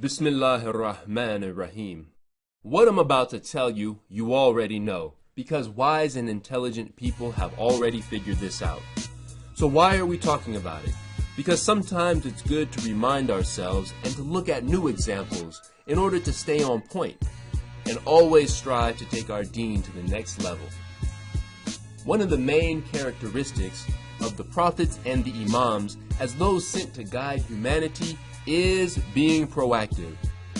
Bismillahir-Rahmanir-Rahim. What I'm about to tell you, you already know, because wise and intelligent people have already figured this out. So why are we talking about it? Because sometimes it's good to remind ourselves and to look at new examples in order to stay on point, and always strive to take our deen to the next level. One of the main characteristics of the prophets and the imams as those sent to guide humanity is being proactive.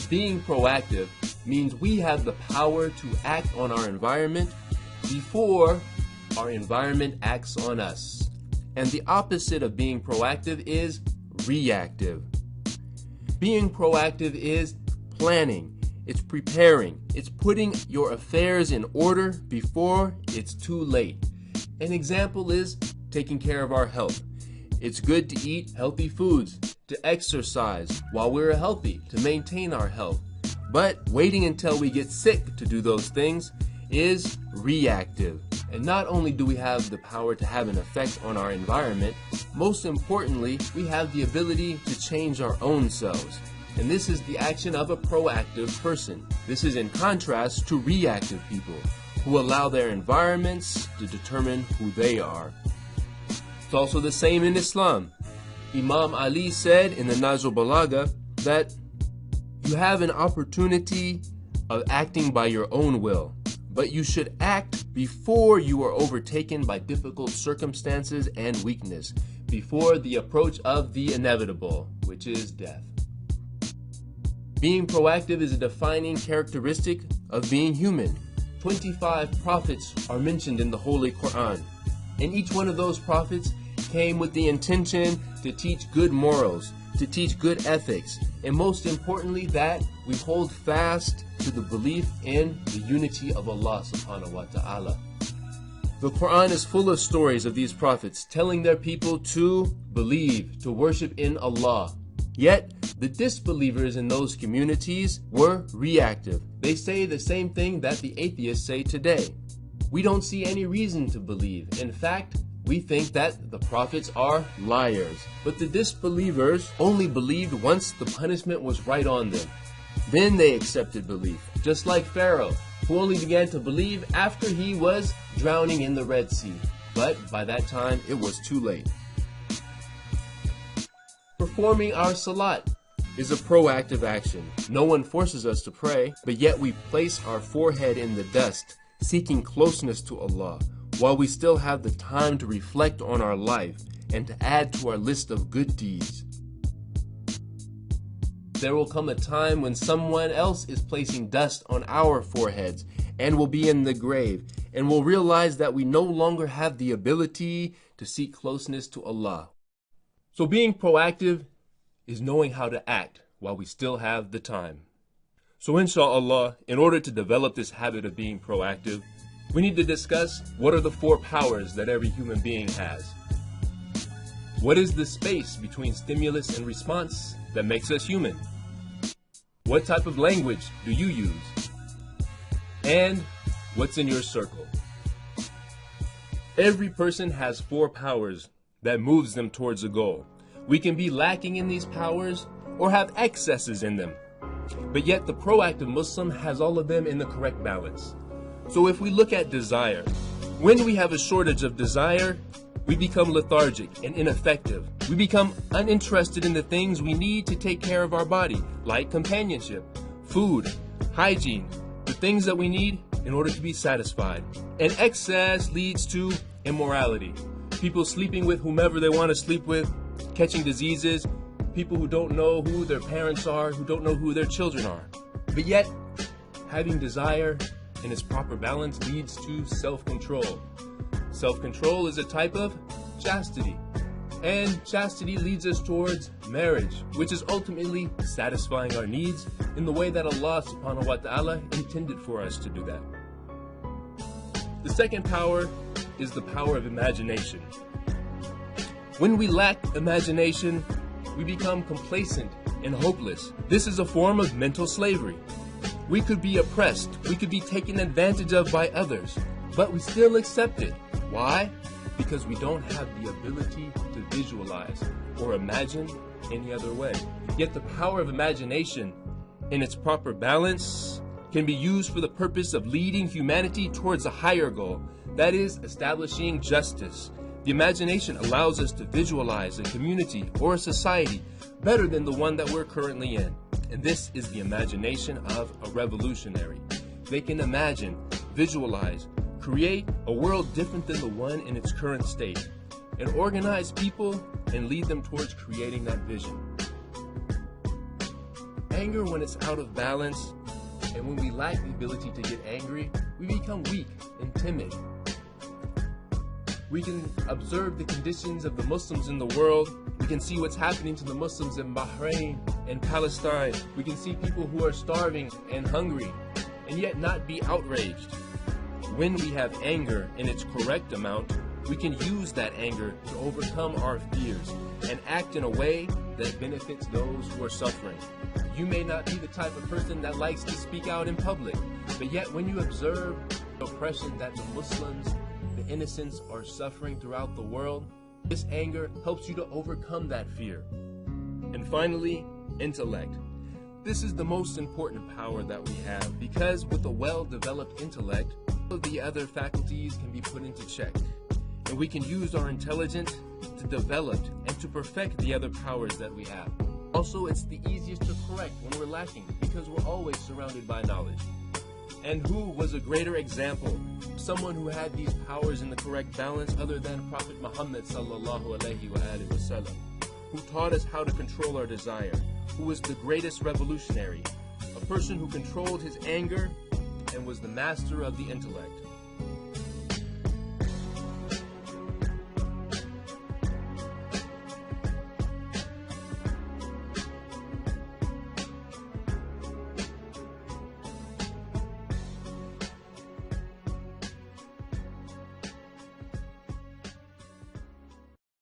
Being proactive means we have the power to act on our environment before our environment acts on us. And the opposite of being proactive is reactive. Being proactive is planning, it's preparing, it's putting your affairs in order before it's too late. An example is taking care of our health. It's good to eat healthy foods, to exercise while we're healthy, to maintain our health. But waiting until we get sick to do those things is reactive. And not only do we have the power to have an effect on our environment, most importantly, we have the ability to change our own selves. And this is the action of a proactive person. This is in contrast to reactive people who allow their environments to determine who they are. It's also the same in Islam. Imam Ali said in the Nahj al-Balagha that you have an opportunity of acting by your own will, but you should act before you are overtaken by difficult circumstances and weakness, before the approach of the inevitable, which is death. Being proactive is a defining characteristic of being human. 25 prophets are mentioned in the Holy Quran, and each one of those prophets came with the intention to teach good morals, to teach good ethics, and most importantly that we hold fast to the belief in the unity of Allah subhanahu wa ta'ala. The Quran is full of stories of these prophets telling their people to believe, to worship in Allah. Yet, the disbelievers in those communities were reactive. They say the same thing that the atheists say today. We don't see any reason to believe. In fact, we think that the prophets are liars. But the disbelievers only believed once the punishment was right on them. Then they accepted belief, just like Pharaoh, who only began to believe after he was drowning in the Red Sea. But by that time, it was too late. Performing our salat is a proactive action. No one forces us to pray, but yet we place our forehead in the dust, seeking closeness to Allah, while we still have the time to reflect on our life and to add to our list of good deeds. There will come a time when someone else is placing dust on our foreheads and will be in the grave, and will realize that we no longer have the ability to seek closeness to Allah. So being proactive is knowing how to act while we still have the time. So inshallah, in order to develop this habit of being proactive, we need to discuss what are the 4 powers that every human being has. What is the space between stimulus and response that makes us human? What type of language do you use? And what's in your circle? Every person has 4 powers that moves them towards a goal. We can be lacking in these powers or have excesses in them. But yet the proactive Muslim has all of them in the correct balance. So if we look at desire, when we have a shortage of desire, we become lethargic and ineffective. We become uninterested in the things we need to take care of our body, like companionship, food, hygiene, the things that we need in order to be satisfied. And excess leads to immorality. People sleeping with whomever they want to sleep with, catching diseases, people who don't know who their parents are, who don't know who their children are. But yet, having desire in its proper balance leads to self-control. Self-control is a type of chastity. And chastity leads us towards marriage, which is ultimately satisfying our needs in the way that Allah subhanahu wa ta'ala intended for us to do that. The second power is the power of imagination. When we lack imagination, we become complacent and hopeless. This is a form of mental slavery. We could be oppressed, we could be taken advantage of by others, but we still accept it. Why? Because we don't have the ability to visualize or imagine any other way. Yet the power of imagination in its proper balance, can be used for the purpose of leading humanity towards a higher goal, that is, establishing justice. The imagination allows us to visualize a community or a society better than the one that we're currently in. And this is the imagination of a revolutionary. They can imagine, visualize, create a world different than the one in its current state, and organize people and lead them towards creating that vision. Anger, when it's out of balance, and when we lack the ability to get angry, we become weak and timid. We can observe the conditions of the Muslims in the world. We can see what's happening to the Muslims in Bahrain and Palestine. We can see people who are starving and hungry, and yet not be outraged. When we have anger in its correct amount, we can use that anger to overcome our fears and act in a way that benefits those who are suffering. You may not be the type of person that likes to speak out in public, but yet when you observe the oppression that the Muslims, the innocents, are suffering throughout the world, this anger helps you to overcome that fear. And finally, intellect. This is the most important power that we have, because with a well-developed intellect, all of the other faculties can be put into check. And we can use our intelligence to develop and to perfect the other powers that we have. Also, it's the easiest to correct when we're lacking, because we're always surrounded by knowledge. And who was a greater example, someone who had these powers in the correct balance, other than Prophet Muhammad sallallahu alaihi wasallam, who taught us how to control our desire, who was the greatest revolutionary, a person who controlled his anger and was the master of the intellect.